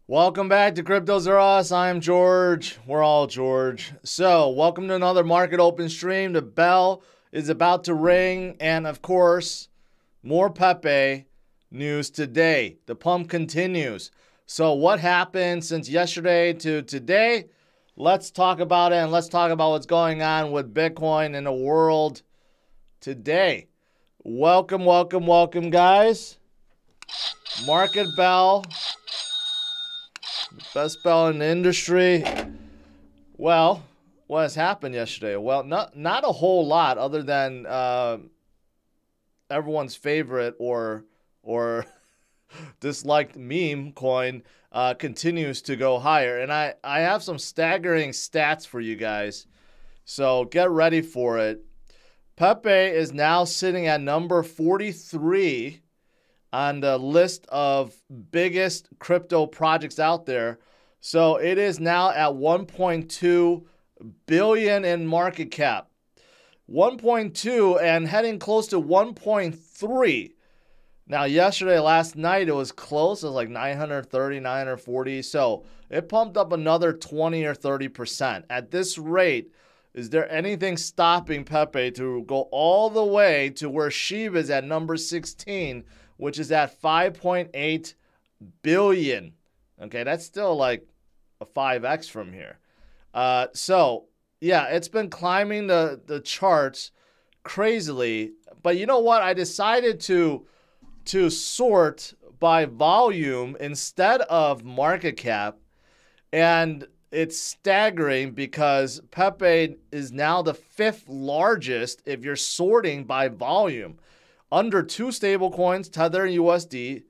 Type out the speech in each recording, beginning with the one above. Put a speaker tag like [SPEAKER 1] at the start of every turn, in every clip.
[SPEAKER 1] Welcome back to CryptosRus. I'm George. We're all George. So, welcome to another market open stream. The bell is about to ring, and of course, more Pepe news today. The pump continues. So, what happened since yesterday to today? Let's talk about it, and let's talk about what's going on with Bitcoin in the world today. Welcome, guys. Market bell. Best bell in the industry. Well, what has happened yesterday? Well, not a whole lot other than everyone's favorite or disliked meme coin continues to go higher. And I have some staggering stats for you guys. So get ready for it. Pepe is now sitting at number 43 on the list of biggest crypto projects out there. So it is now at 1.2 billion in market cap. 1.2 and heading close to 1.3. Now last night it was close. It was like 930, 940. So it pumped up another 20 or 30%. At this rate, is there anything stopping Pepe to go all the way to where Shiba is at number 16, which is at 5.8 billion. Okay, that's still like a 5x from here. So, yeah, it's been climbing the charts crazily. But you know what? I decided to sort by volume instead of market cap. And it's staggering because Pepe is now the 5th largest if you're sorting by volume. Under two stable coins, Tether and USDC,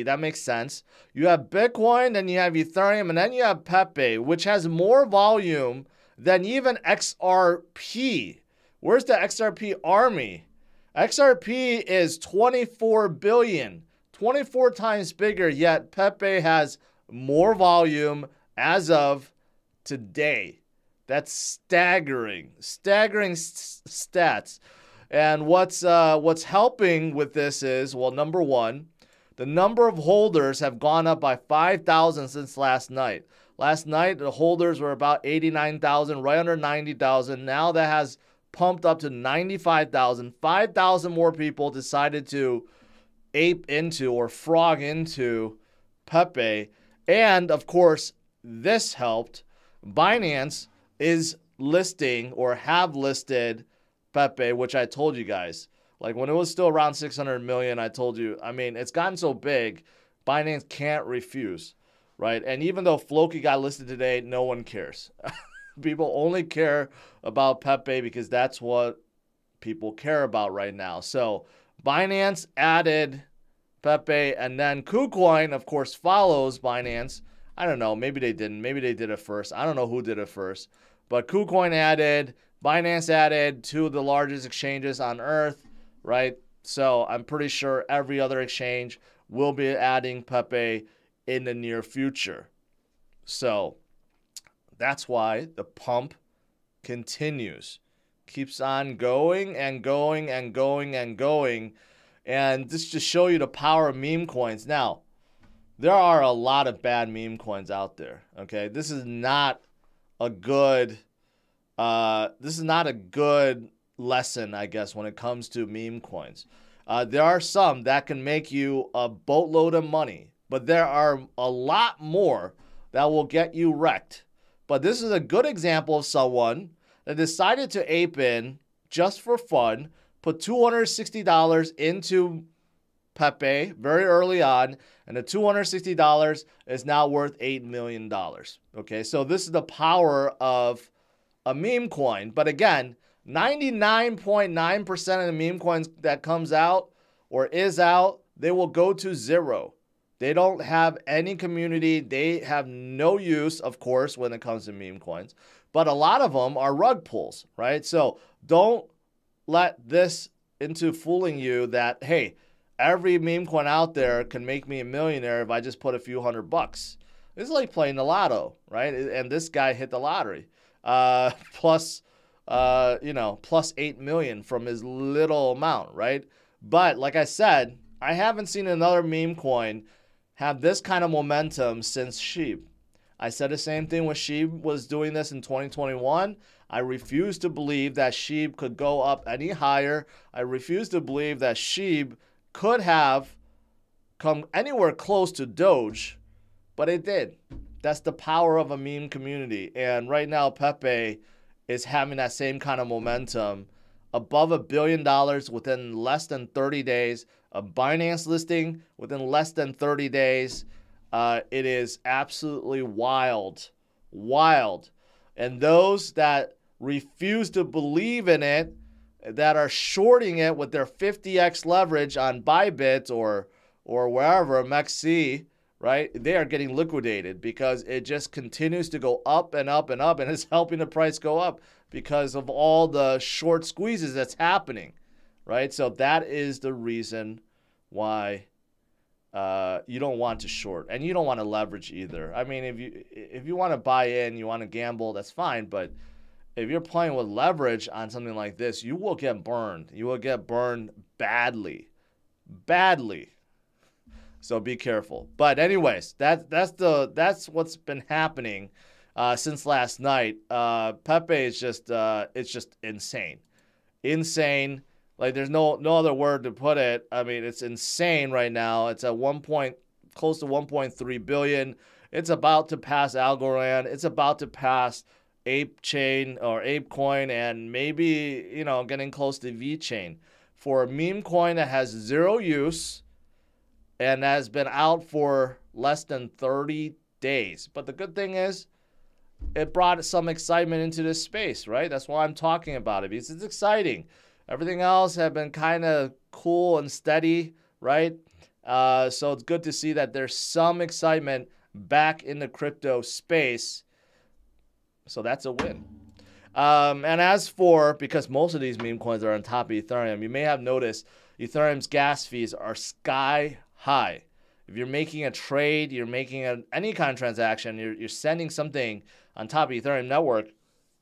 [SPEAKER 1] that makes sense. You have Bitcoin, then you have Ethereum, and then you have Pepe, which has more volume than even XRP. Where's the XRP army? XRP is 24 billion, 24 times bigger, yet Pepe has more volume as of today. That's staggering stats. And what's helping with this is, well, number one, the number of holders have gone up by 5,000 since last night. Last night, the holders were about 89,000, right under 90,000. Now that has pumped up to 95,000. 5,000 more people decided to ape into or frog into Pepe. And, of course, this helped. Binance is listing or have listed Pepe, which I told you guys. Like when it was still around 600 million, I told you, I mean, it's gotten so big, Binance can't refuse, right? And even though Floki got listed today, no one cares. People only care about Pepe because that's what people care about right now. So Binance added Pepe, and then KuCoin, of course, follows Binance. I don't know. Maybe they didn't. Maybe they did it first. I don't know who did it first. But KuCoin added, Binance added, two of the largest exchanges on earth, right? So I'm pretty sure every other exchange will be adding Pepe in the near future. So that's why the pump continues. Keeps on going and going and going and going. And this just show you the power of meme coins. Now, there are a lot of bad meme coins out there. Okay, this is not a good lesson, I guess, when it comes to meme coins. There are some that can make you a boatload of money, but there are a lot more that will get you wrecked. But this is a good example of someone that decided to ape in just for fun, put $260 into Pepe very early on, and the $260 is now worth $8 million. Okay, so this is the power of a meme coin. But again, 99.9% of the meme coins that comes out or is out, they will go to zero. They don't have any community. They have no use, of course, when it comes to meme coins. But a lot of them are rug pulls, right? So don't let this into fooling you that, hey, every meme coin out there can make me a millionaire if I just put a few $100. It's like playing the lotto, right? And this guy hit the lottery. Plus 8 million from his little amount, right? But like I said, I haven't seen another meme coin have this kind of momentum since SHIB. I said the same thing when SHIB was doing this in 2021. I refuse to believe that SHIB could go up any higher. I refuse to believe that SHIB could have come anywhere close to Doge, but it did. That's the power of a meme community. And right now, Pepe is having that same kind of momentum, above $1 billion within less than 30 days, a Binance listing within less than 30 days. It is absolutely wild, wild. And those that refuse to believe in it, that are shorting it with their 50x leverage on Bybit or wherever, MEXC, right? They are getting liquidated because it just continues to go up and up and up, and it's helping the price go up because of all the short squeezes that's happening, right? So that is the reason why you don't want to short, and you don't want to leverage either. I mean, if you want to buy in, you want to gamble, that's fine, but if you're playing with leverage on something like this, you will get burned. You will get burned badly, badly. So be careful. But anyways, that's what's been happening since last night. Pepe is just it's just insane, insane. Like there's no other word to put it. I mean, it's insane right now. It's at close to 1.3 billion. It's about to pass Algorand. It's about to pass Ape Chain or Ape Coin, and maybe, you know, getting close to V Chain. For a meme coin that has zero use and has been out for less than 30 days. But the good thing is, it brought some excitement into this space, right? That's why I'm talking about it, because it's exciting. Everything else have been kind of cool and steady, right? So it's good to see that there's some excitement back in the crypto space. So that's a win. And as for, because most of these meme coins are on top of Ethereum, you may have noticed Ethereum's gas fees are sky high. If you're making a trade, you're making any kind of transaction, you're sending something on top of Ethereum network,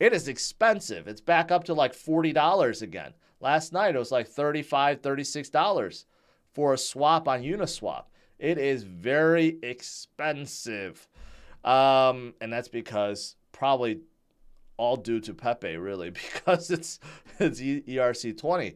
[SPEAKER 1] it is expensive. It's back up to like $40 again. Last night, it was like $35, $36 for a swap on Uniswap. It is very expensive. And that's because probably all due to Pepe, really, because it's ERC20.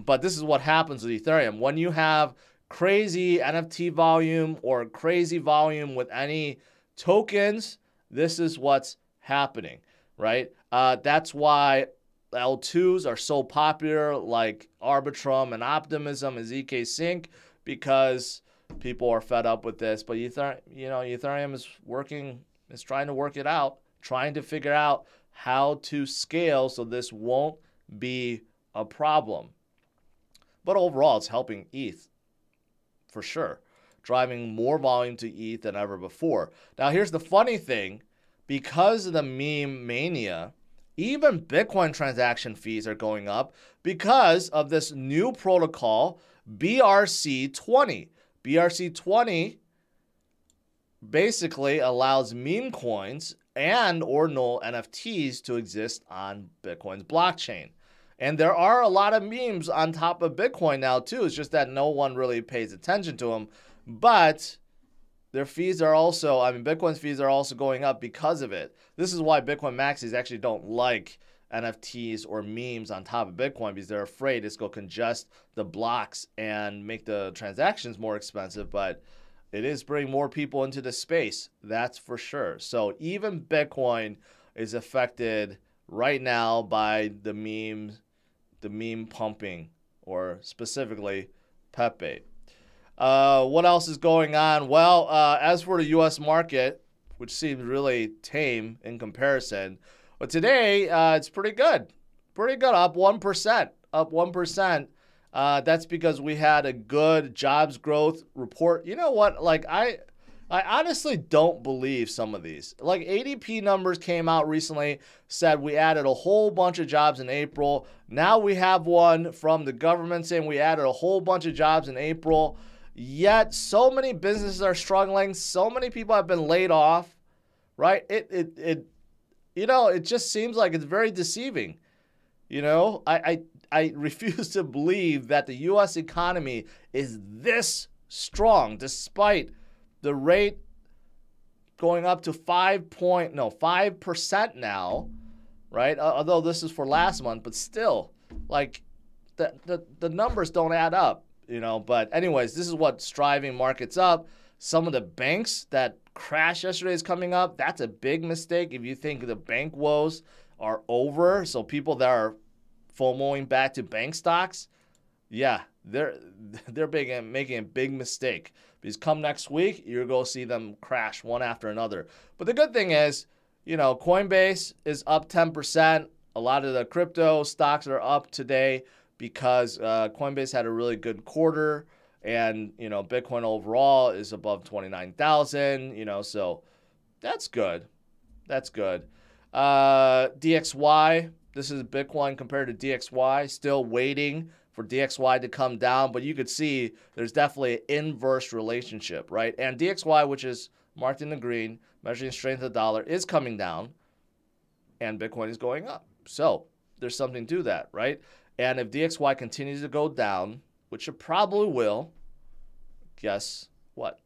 [SPEAKER 1] But this is what happens with Ethereum. When you have crazy NFT volume or crazy volume with any tokens, this is what's happening, right? That's why L2s are so popular, like Arbitrum and Optimism and ZK Sync, because people are fed up with this. But Ethereum is trying to work it out, trying to figure out how to scale so this won't be a problem. But overall, it's helping ETH for sure, driving more volume to ETH than ever before. Now, here's the funny thing. Because of the meme mania, even Bitcoin transaction fees are going up because of this new protocol, BRC20. BRC20 basically allows meme coins and or null NFTs to exist on Bitcoin's blockchain. And there are a lot of memes on top of Bitcoin now too. It's just that no one really pays attention to them. But their fees are also, Bitcoin's fees are also going up because of it. This is why Bitcoin maxis actually don't like NFTs or memes on top of Bitcoin, because they're afraid it's going to congest the blocks and make the transactions more expensive. But it is bringing more people into the space, that's for sure. So even Bitcoin is affected right now by the meme pumping, or specifically Pepe. What else is going on? Well, as for the U.S. market, which seems really tame in comparison, but today it's pretty good. Pretty good, up 1%. Up 1%. That's because we had a good jobs growth report. You know what? Like I honestly don't believe some of these. Like ADP numbers came out recently, said we added a whole bunch of jobs in April. Now we have one from the government saying we added a whole bunch of jobs in April. Yet so many businesses are struggling. So many people have been laid off, right? It just seems like it's very deceiving. You know, I refuse to believe that the U.S. economy is this strong despite the rate going up to 5% now, right? Although this is for last month, but still, like the numbers don't add up, But anyways, this is what's driving markets up. Some of the banks that crashed yesterday is coming up. That's a big mistake if you think the bank woes are over. So people that are FOMOing back to bank stocks, yeah, they're making a big mistake. Because come next week, you're going to see them crash one after another. But the good thing is, Coinbase is up 10%. A lot of the crypto stocks are up today because Coinbase had a really good quarter. And, Bitcoin overall is above 29,000, so that's good. That's good. DXY, this is Bitcoin compared to DXY, still waiting for DXY to come down, but you could see there's definitely an inverse relationship, right? And DXY, which is marked in the green, measuring strength of the dollar, is coming down, and Bitcoin is going up. So there's something to that, right? And if DXY continues to go down, which it probably will, guess what?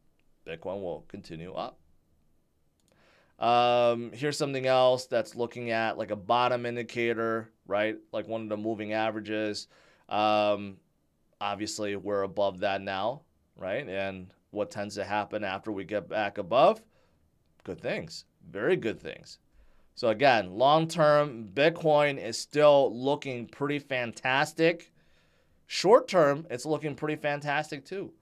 [SPEAKER 1] Bitcoin will continue up. Here's something else that's looking at like a bottom indicator, right? Like one of the moving averages. Obviously, we're above that now, right? And what tends to happen after we get back above? Good things. Very good things. So again, long-term, Bitcoin is still looking pretty fantastic. Short-term, it's looking pretty fantastic too.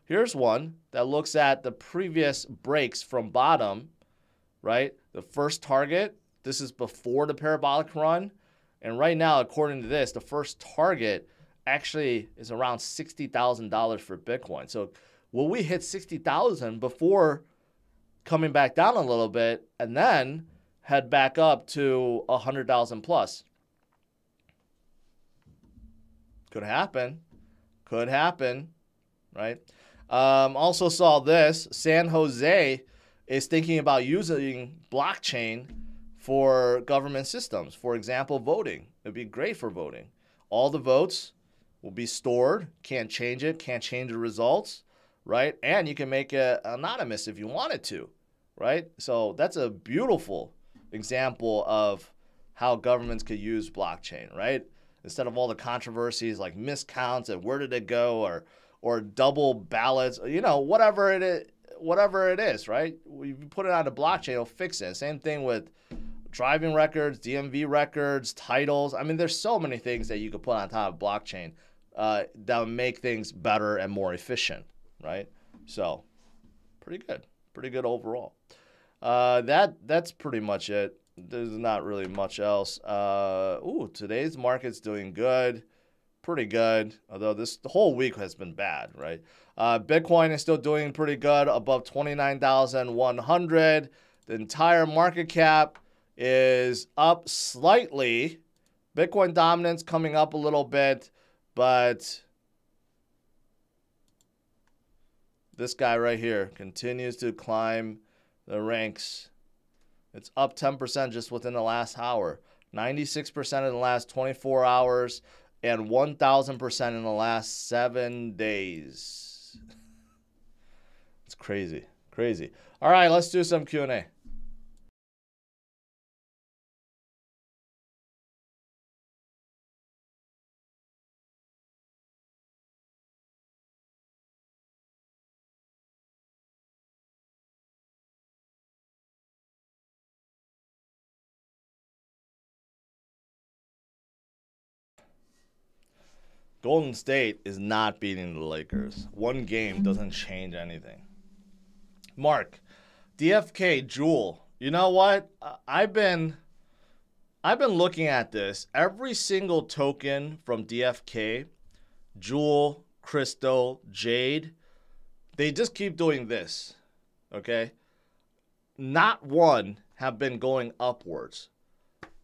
[SPEAKER 1] Here's one that looks at the previous breaks from bottom, right? The first target, this is before the parabolic run. And right now, according to this, the first target actually is around $60,000 for Bitcoin. So will we hit 60,000 before coming back down a little bit and then head back up to 100,000 plus? Could happen. Could happen, right? Also saw this. San Jose is thinking about using blockchain for government systems. For example, voting. It'd be great for voting. All the votes will be stored. Can't change it. Can't change the results, right? And you can make it anonymous if you wanted to, right? So that's a beautiful example of how governments could use blockchain, right? Instead of all the controversies like miscounts and where did it go or double ballots, whatever it is, right? You put it on a blockchain, it'll fix it. Same thing with driving records, DMV records, titles. I mean, there's so many things that you could put on top of blockchain that would make things better and more efficient, right? So, pretty good overall. That's pretty much it. There's not really much else. Today's market's doing good, pretty good. Although the whole week has been bad, right? Bitcoin is still doing pretty good, above 29,100. The entire market cap is up slightly. Bitcoin dominance coming up a little bit, but this guy right here continues to climb the ranks. It's up 10% just within the last hour, 96% in the last 24 hours, and 1,000% in the last 7 days. It's crazy, crazy. All right, let's do some Q&A. Golden State is not beating the Lakers. One game doesn't change anything. Mark, DFK, Jewel. You know what? I've been looking at this. Every single token from DFK, Jewel, Crystal, Jade, they just keep doing this. Okay? Not one have been going upwards.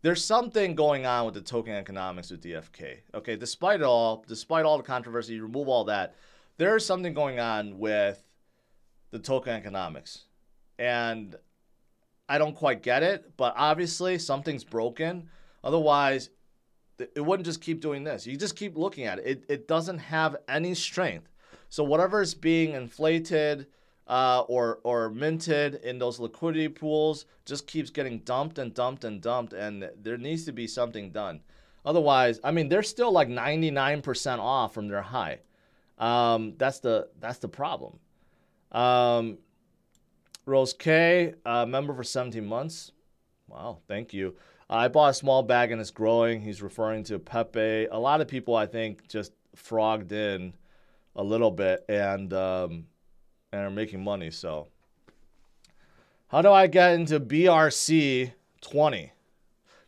[SPEAKER 1] There's something going on with the token economics with DFK. Okay, despite all the controversy, you remove all that, there's something going on with the token economics. And I don't quite get it, but obviously something's broken. Otherwise, it wouldn't just keep doing this. You just keep looking at it. It doesn't have any strength. So whatever is being inflated, or minted in those liquidity pools just keeps getting dumped and dumped and dumped, and there needs to be something done. Otherwise, I mean, they're still like 99% off from their high. That's the problem. Rose K, member for 17 months. Wow, thank you. I bought a small bag and it's growing. He's referring to Pepe. A lot of people, I think, just frogged in a little bit and are making money. So, how do I get into BRC 20?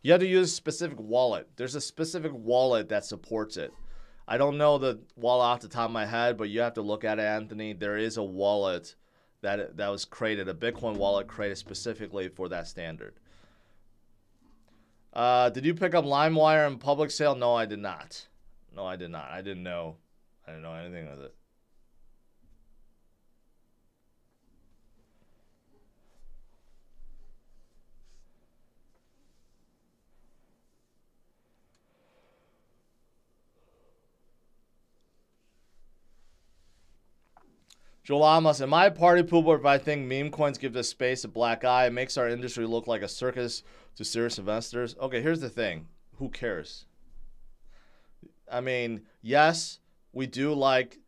[SPEAKER 1] You have to use a specific wallet. There's a specific wallet that supports it. I don't know the wallet off the top of my head, but you have to look at it, Anthony. There is a wallet that was created, a Bitcoin wallet created specifically for that standard. Did you pick up LimeWire in public sale? No, I did not. No, I did not. I didn't know anything with it. Joel Amos, am I a party pooper if I think meme coins give this space a black eye? It makes our industry look like a circus to serious investors. Okay, here's the thing. Who cares? I mean, yes, we do like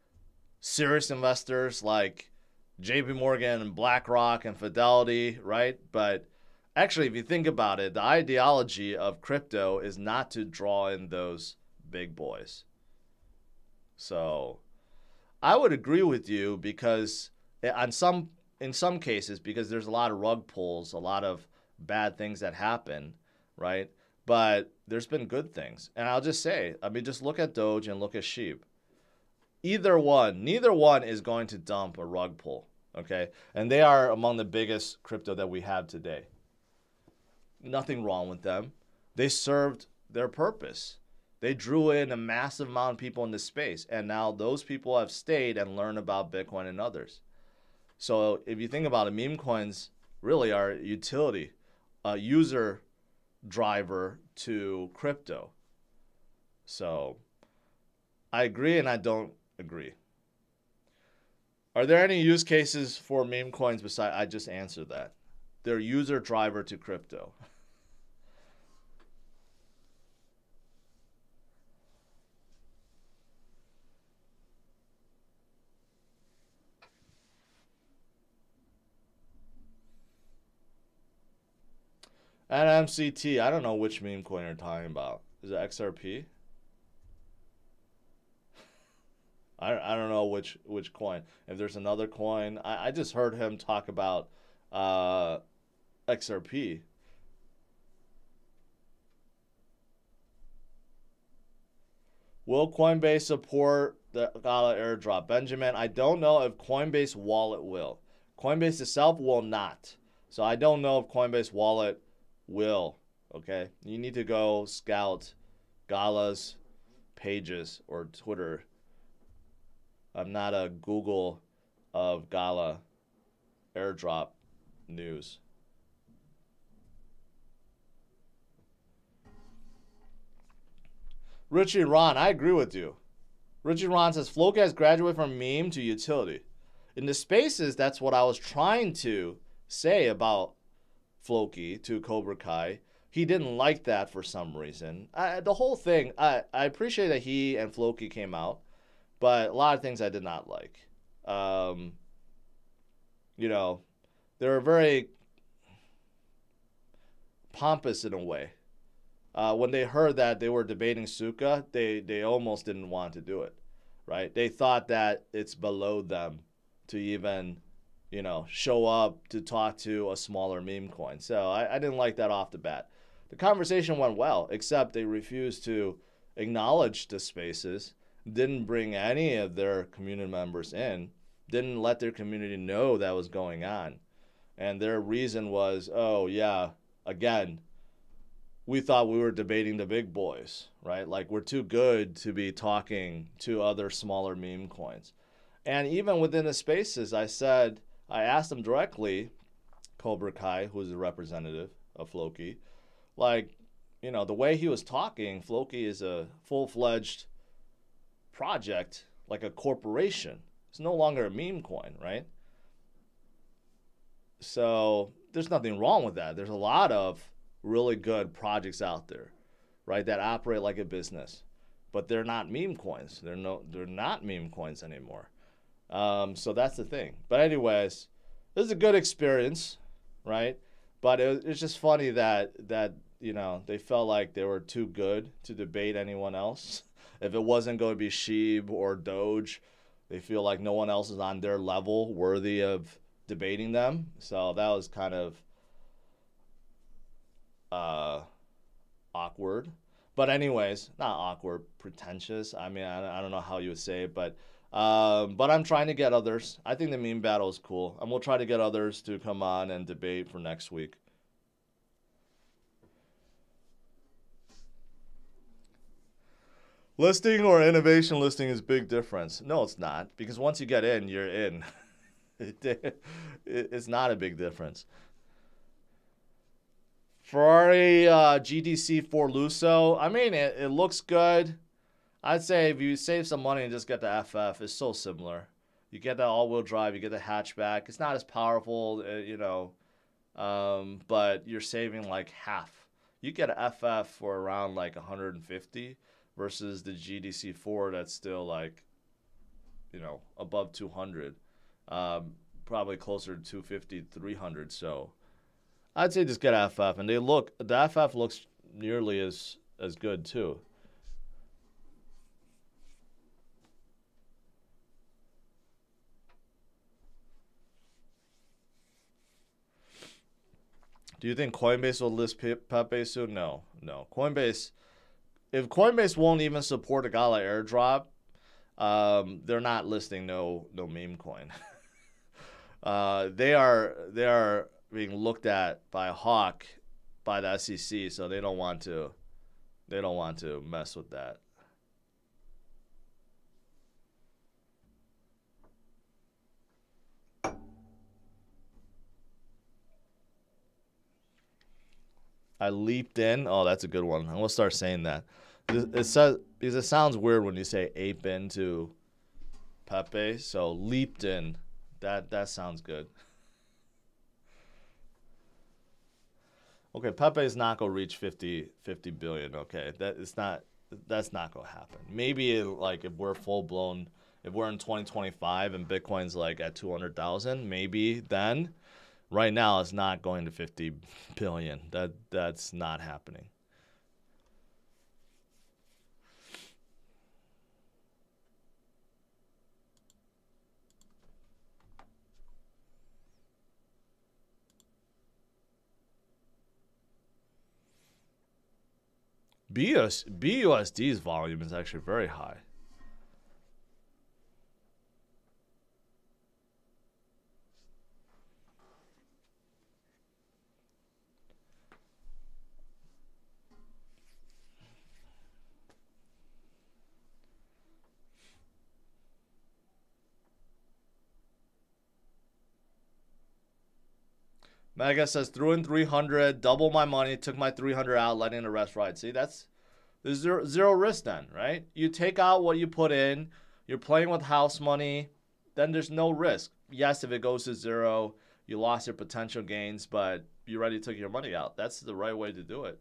[SPEAKER 1] serious investors like JP Morgan and BlackRock and Fidelity, right? But actually, if you think about it, the ideology of crypto is not to draw in those big boys. So I would agree with you because in some cases, because there's a lot of rug pulls, a lot of bad things that happen, right? But there's been good things. And I'll just say, I mean, just look at Doge and look at Sheep. Neither one is going to dump a rug pull, okay? And they are among the biggest crypto that we have today. Nothing wrong with them. They served their purpose. They drew in a massive amount of people in this space, and now those people have stayed and learned about Bitcoin and others. So if you think about it, meme coins really are utility, a user driver to crypto. So I agree and I don't agree. Are there any use cases for meme coins besides? I just answered that. They're user driver to crypto. And MCT, I don't know which meme coin you're talking about. Is it XRP? I don't know which coin. If there's another coin, I just heard him talk about XRP. Will Coinbase support the Gala airdrop? Benjamin, I don't know if Coinbase Wallet will. Coinbase itself will not. So I don't know if Coinbase Wallet will. Okay? You need to go scout Gala's pages or Twitter. I'm not a Google of Gala airdrop news. Richie Ron, I agree with you. Richie Ron says, Floki has graduated from meme to utility. In the spaces, that's what I was trying to say about Floki to Cobra Kai. He didn't like that for some reason. The whole thing, I appreciate that he and Floki came out, but a lot of things I did not like. You know, they were very pompous in a way. When they heard that they were debating Suka, they almost didn't want to do it, right? They thought that it's below them to even, you know, show up to talk to a smaller meme coin. So I didn't like that off the bat. The conversation went well, except they refused to acknowledge the spaces, didn't bring any of their community members in, didn't let their community know that was going on. And their reason was, oh, yeah, again, we thought we were debating the big boys, right? Like, we're too good to be talking to other smaller meme coins. And even within the spaces, I asked them directly, Cobra Kai, who's a representative of Floki, like, you know, the way he was talking, Floki is a full-fledged project, like a corporation. It's no longer a meme coin, right? So there's nothing wrong with that. There's a lot of really good projects out there, right, that operate like a business, but they're not meme coins. They're not meme coins anymore. So that's the thing. But anyways, this is a good experience, right? But it's just funny that they felt like they were too good to debate anyone else. If it wasn't going to be Sheeb or Doge, they feel like no one else is on their level worthy of debating them. So that was kind of awkward. But anyways, not awkward, pretentious. I mean, I don't know how you would say it, but I'm trying to get others. I think the meme battle is cool, and we'll try to get others to come on and debate for next week. Listing or innovation listing is big difference. No, it's not, because once you get in, you're in. It's not a big difference. Ferrari GDC for Lusso. I mean, it looks good. I'd say if you save some money and just get the FF, it's so similar. You get the all-wheel drive, you get the hatchback. It's not as powerful, but you're saving like half. You get an FF for around like 150 versus the GDC4 that's still like, above 200. Probably closer to 250, 300. So I'd say just get FF, and the FF looks nearly as good too. Do you think Coinbase will list Pepe soon? No. Coinbase, if Coinbase won't even support a guy like airdrop, they're not listing no meme coin. They are being looked at by a hawk by the SEC, so they don't want to mess with that. I leaped in. Oh, that's a good one. I'm gonna start saying that. It says, because it sounds weird when you say ape into Pepe. So leaped in. That sounds good. Okay, Pepe is not gonna reach 50 billion. Okay, that's not gonna happen. Maybe if we're full blown, if we're in 2025 and Bitcoin's like at 200,000, maybe then. Right now, it's not going to 50 billion. That's not happening. BUSD's volume is actually very high. Mega says, threw in 300, double my money, took my 300 out, letting the rest ride. See, there's zero risk then, right? You take out what you put in, you're playing with house money, then there's no risk. Yes, if it goes to zero, you lost your potential gains, but you already took your money out. That's the right way to do it.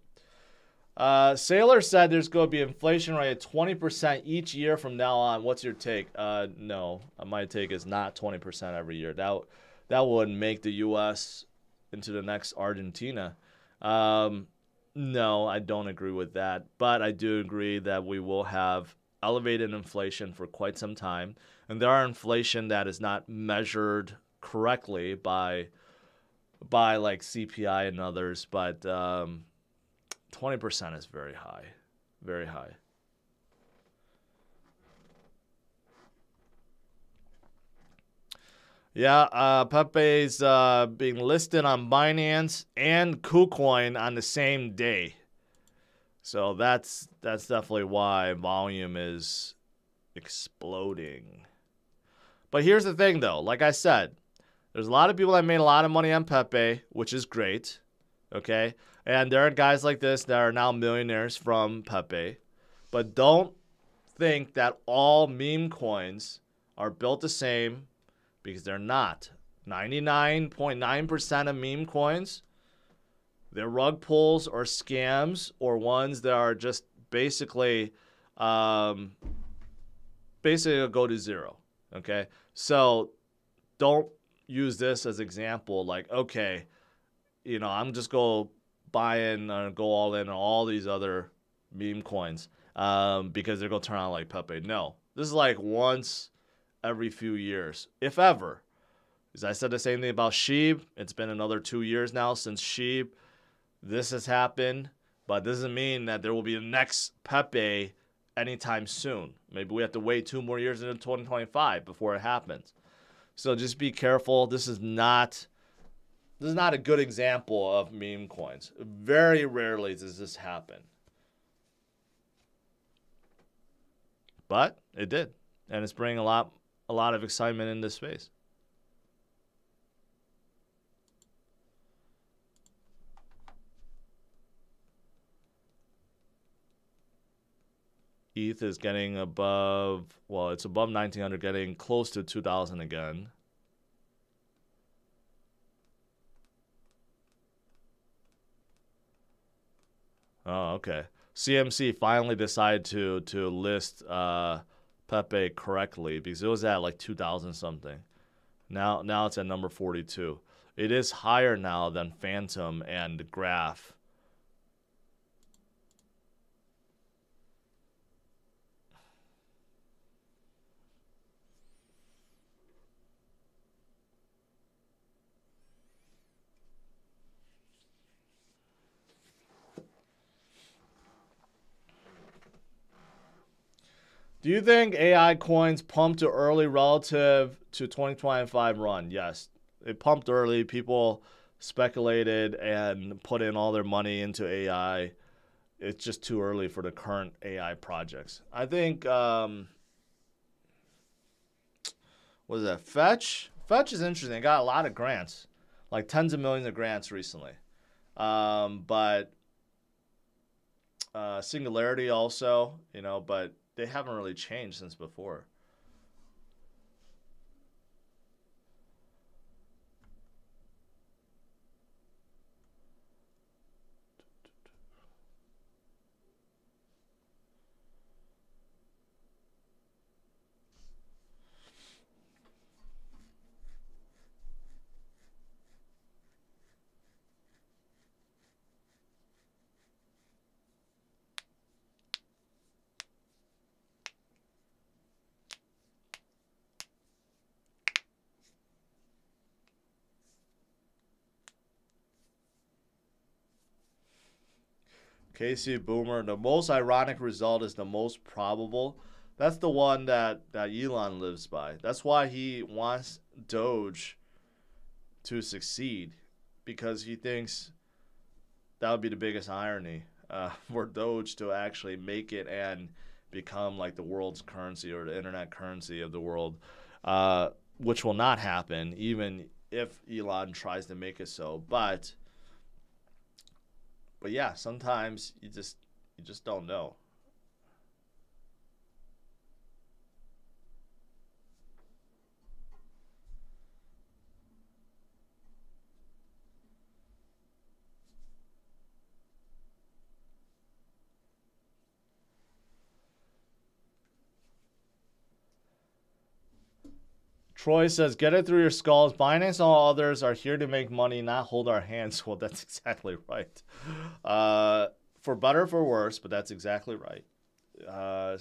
[SPEAKER 1] Sailor said there's going to be inflation rate at 20% each year from now on. What's your take? No, my take is not 20% every year. That would make the U.S. into the next Argentina. No, I don't agree with that. But I do agree that we will have elevated inflation for quite some time. And there are inflation that is not measured correctly by like CPI and others. But 20% is very high. Very high. Yeah, Pepe's being listed on Binance and KuCoin on the same day. So that's definitely why volume is exploding. But here's the thing, though. Like I said, there's a lot of people that made a lot of money on Pepe, which is great. Okay? And there are guys like this that are now millionaires from Pepe. But don't think that all meme coins are built the same, because they're not. 99.9% of meme coins, they're rug pulls or scams or ones that are just basically go to zero. Okay, so don't use this as example. Like, okay, I'm just go buy in or go all in on all these other meme coins because they're gonna turn out like Pepe. No, this is like once every few years, if ever. Because I said the same thing about Sheep. It's been another 2 years now since Sheep. This has happened, but this doesn't mean that there will be the next Pepe anytime soon. Maybe we have to wait 2 more years into 2025 before it happens. So just be careful. This is not a good example of meme coins. Very rarely does this happen. But it did. And it's bringing a lot of excitement in this space. ETH is getting above, well, it's above 1900, getting close to 2000 again. Oh, okay. CMC finally decided to list Pepe correctly because it was at like 2000 something. Now it's at number 42. It is higher now than Phantom and Graph. Do you think AI coins pumped too early relative to 2025 run? Yes, it pumped early. People speculated and put in all their money into AI. It's just too early for the current AI projects. I think, what is that? Fetch? Fetch is interesting. It got a lot of grants, like tens of millions of grants recently. But Singularity also, but they haven't really changed since before. Casey Boomer, the most ironic result is the most probable. That's the one that Elon lives by. That's why he wants Doge to succeed, because he thinks that would be the biggest irony for Doge to actually make it and become like the world's currency or the internet currency of the world, which will not happen even if Elon tries to make it so. But yeah, sometimes you just don't know. Troy says, get it through your skulls. Binance and all others are here to make money, not hold our hands. Well, that's exactly right. For better or for worse, but that's exactly right.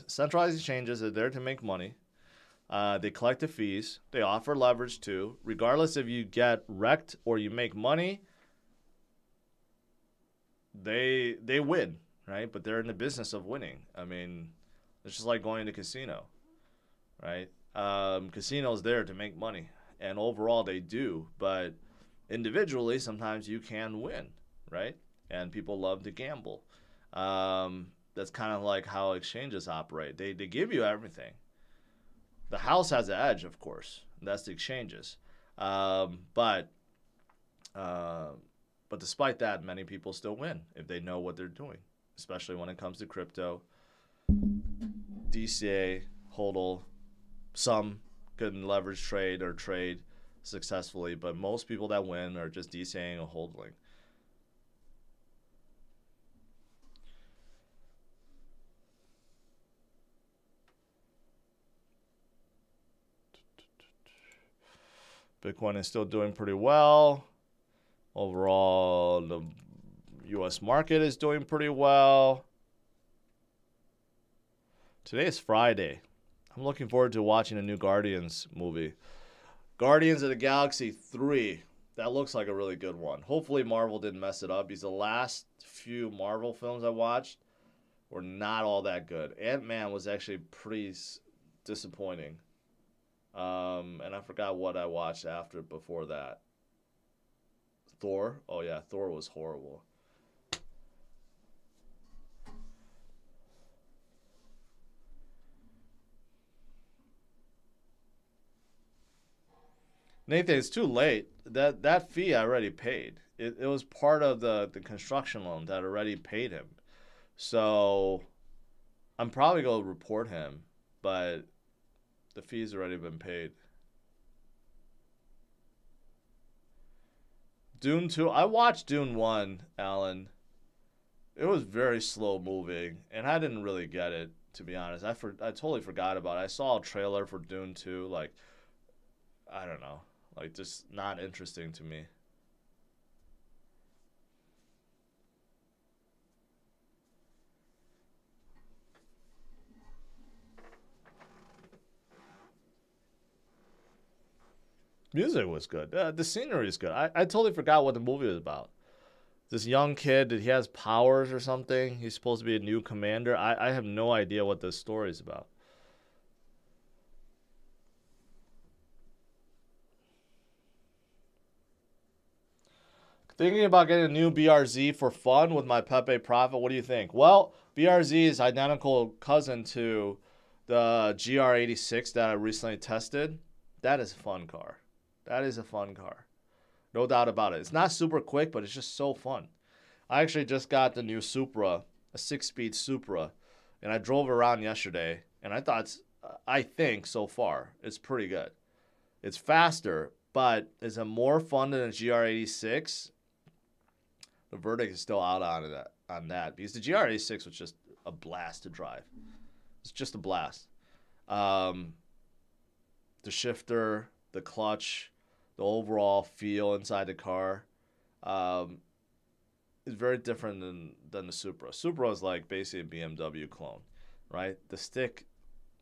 [SPEAKER 1] Centralized exchanges are there to make money. They collect the fees. They offer leverage too. Regardless if you get wrecked or you make money, they win, right? But they're in the business of winning. I mean, it's just like going to a casino, right? Casinos there to make money, and overall they do, but individually sometimes you can win, right? And people love to gamble. That's kind of like how exchanges operate. They give you everything. The house has an edge, of course. That's the exchanges. But despite that, many people still win if they know what they're doing, especially when it comes to crypto, DCA, HODL. Some can leverage trade or trade successfully, but most people that win are just DCAing or holding. Bitcoin is still doing pretty well. Overall, the U.S. market is doing pretty well. Today is Friday. I'm looking forward to watching a new Guardians movie. Guardians of the Galaxy 3. That looks like a really good one. Hopefully Marvel didn't mess it up, because the last few Marvel films I watched were not all that good. Ant-Man was actually pretty disappointing. And I forgot what I watched before that. Thor? Oh yeah, Thor was horrible. Nathan, it's too late. That fee I already paid. It was part of the construction loan that already paid him. So I'm probably going to report him, but the fee's already been paid. Dune 2. I watched Dune 1, Alan. It was very slow moving, and I didn't really get it, to be honest. I totally forgot about it. I saw a trailer for Dune 2, like, I don't know. Like, just not interesting to me. Music was good. The scenery is good. I totally forgot what the movie was about. This young kid, he has powers or something. He's supposed to be a new commander. I have no idea what this story is about. Thinking about getting a new BRZ for fun with my Pepe Profit. What do you think? Well, BRZ is identical cousin to the GR86 that I recently tested. That is a fun car. That is a fun car. No doubt about it. It's not super quick, but it's just so fun. I actually just got the new Supra, a 6-speed Supra, and I drove around yesterday, and I think so far it's pretty good. It's faster, but is it more fun than a GR86? The verdict is still out on that because the GR86 was just a blast to drive. It's just a blast. The shifter, the clutch, the overall feel inside the car is very different than the Supra. Supra is like basically a BMW clone, right? The stick,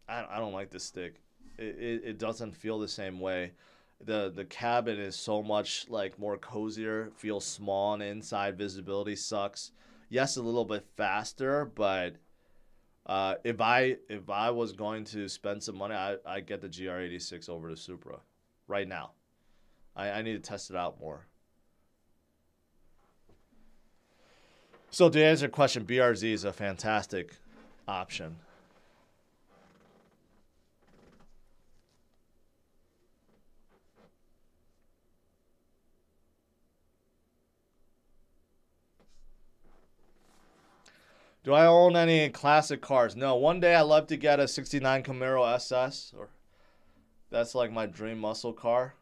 [SPEAKER 1] I don't like the stick. It doesn't feel the same way. The cabin is so much like more cozier, feels small on the inside, visibility sucks. Yes, a little bit faster, but if I was going to spend some money, I'd get the GR86 over the Supra right now. I need to test it out more. So to answer your question, BRZ is a fantastic option. Do I own any classic cars? No. One day I'd love to get a 69 Camaro SS. That's like my dream muscle car.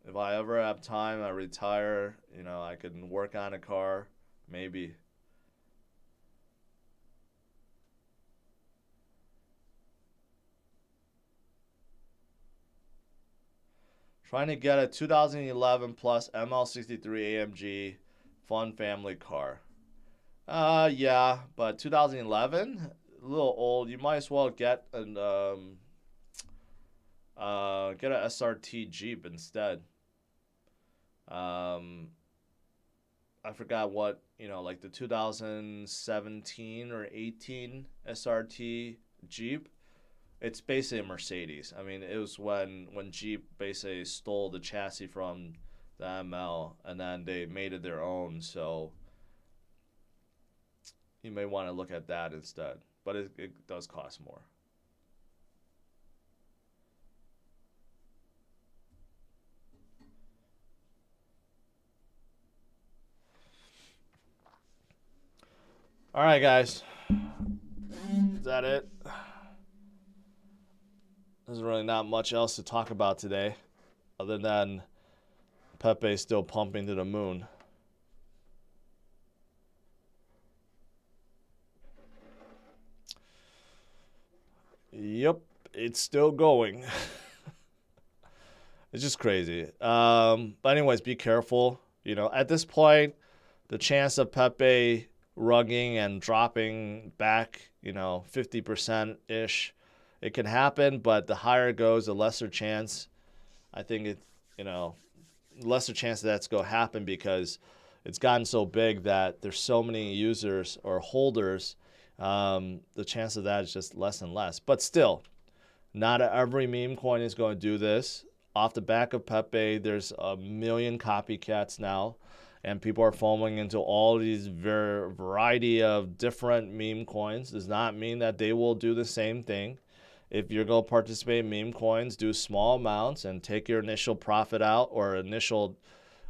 [SPEAKER 1] If I ever have time, I retire, I can work on a car, maybe. Trying to get a 2011 plus ML63 AMG fun family car. Yeah, but 2011, a little old. You might as well get a SRT Jeep instead. I forgot what, like the 2017 or 18 SRT Jeep. It's basically a Mercedes. I mean, it was when Jeep basically stole the chassis from the ML and then they made it their own. So you may want to look at that instead. But it does cost more. All right, guys. Is that it? There's really not much else to talk about today other than Pepe is still pumping to the moon. Yep, it's still going. It's just crazy. But anyways, be careful. You know, at this point, the chance of Pepe rugging and dropping back, you know, 50%-ish, it can happen, but the higher it goes, the lesser chance. I think it, you know, lesser chance that's going to happen because it's gotten so big that there's so many users or holders. The chance of that is just less and less. But still, not every meme coin is going to do this. Off the back of Pepe, there's a million copycats now, and people are falling into all these variety of different meme coins. Does not mean that they will do the same thing. If you're going to participate in meme coins, do small amounts and take your initial profit out or initial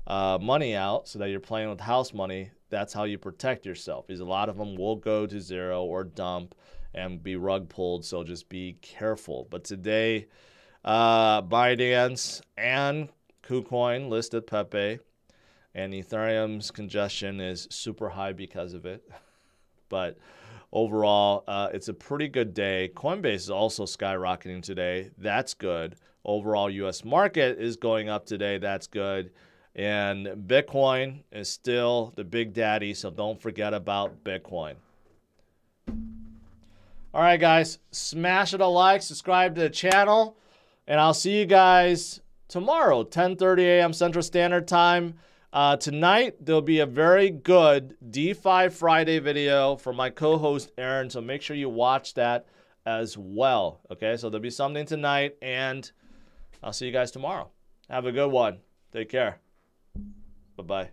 [SPEAKER 1] money out so that you're playing with house money. That's how you protect yourself, because a lot of them will go to zero or dump and be rug pulled, so just be careful. But today, Binance and KuCoin listed Pepe, and Ethereum's congestion is super high because of it. But overall, it's a pretty good day. Coinbase is also skyrocketing today. That's good. Overall, U.S. market is going up today. That's good. And Bitcoin is still the big daddy, so don't forget about Bitcoin. All right, guys, smash it a like, subscribe to the channel, and I'll see you guys tomorrow, 10:30 a.m. Central Standard Time. Tonight, there'll be a very good DeFi Friday video from my co-host, Aaron, so make sure you watch that as well. Okay, so there'll be something tonight, and I'll see you guys tomorrow. Have a good one. Take care. Bye-bye.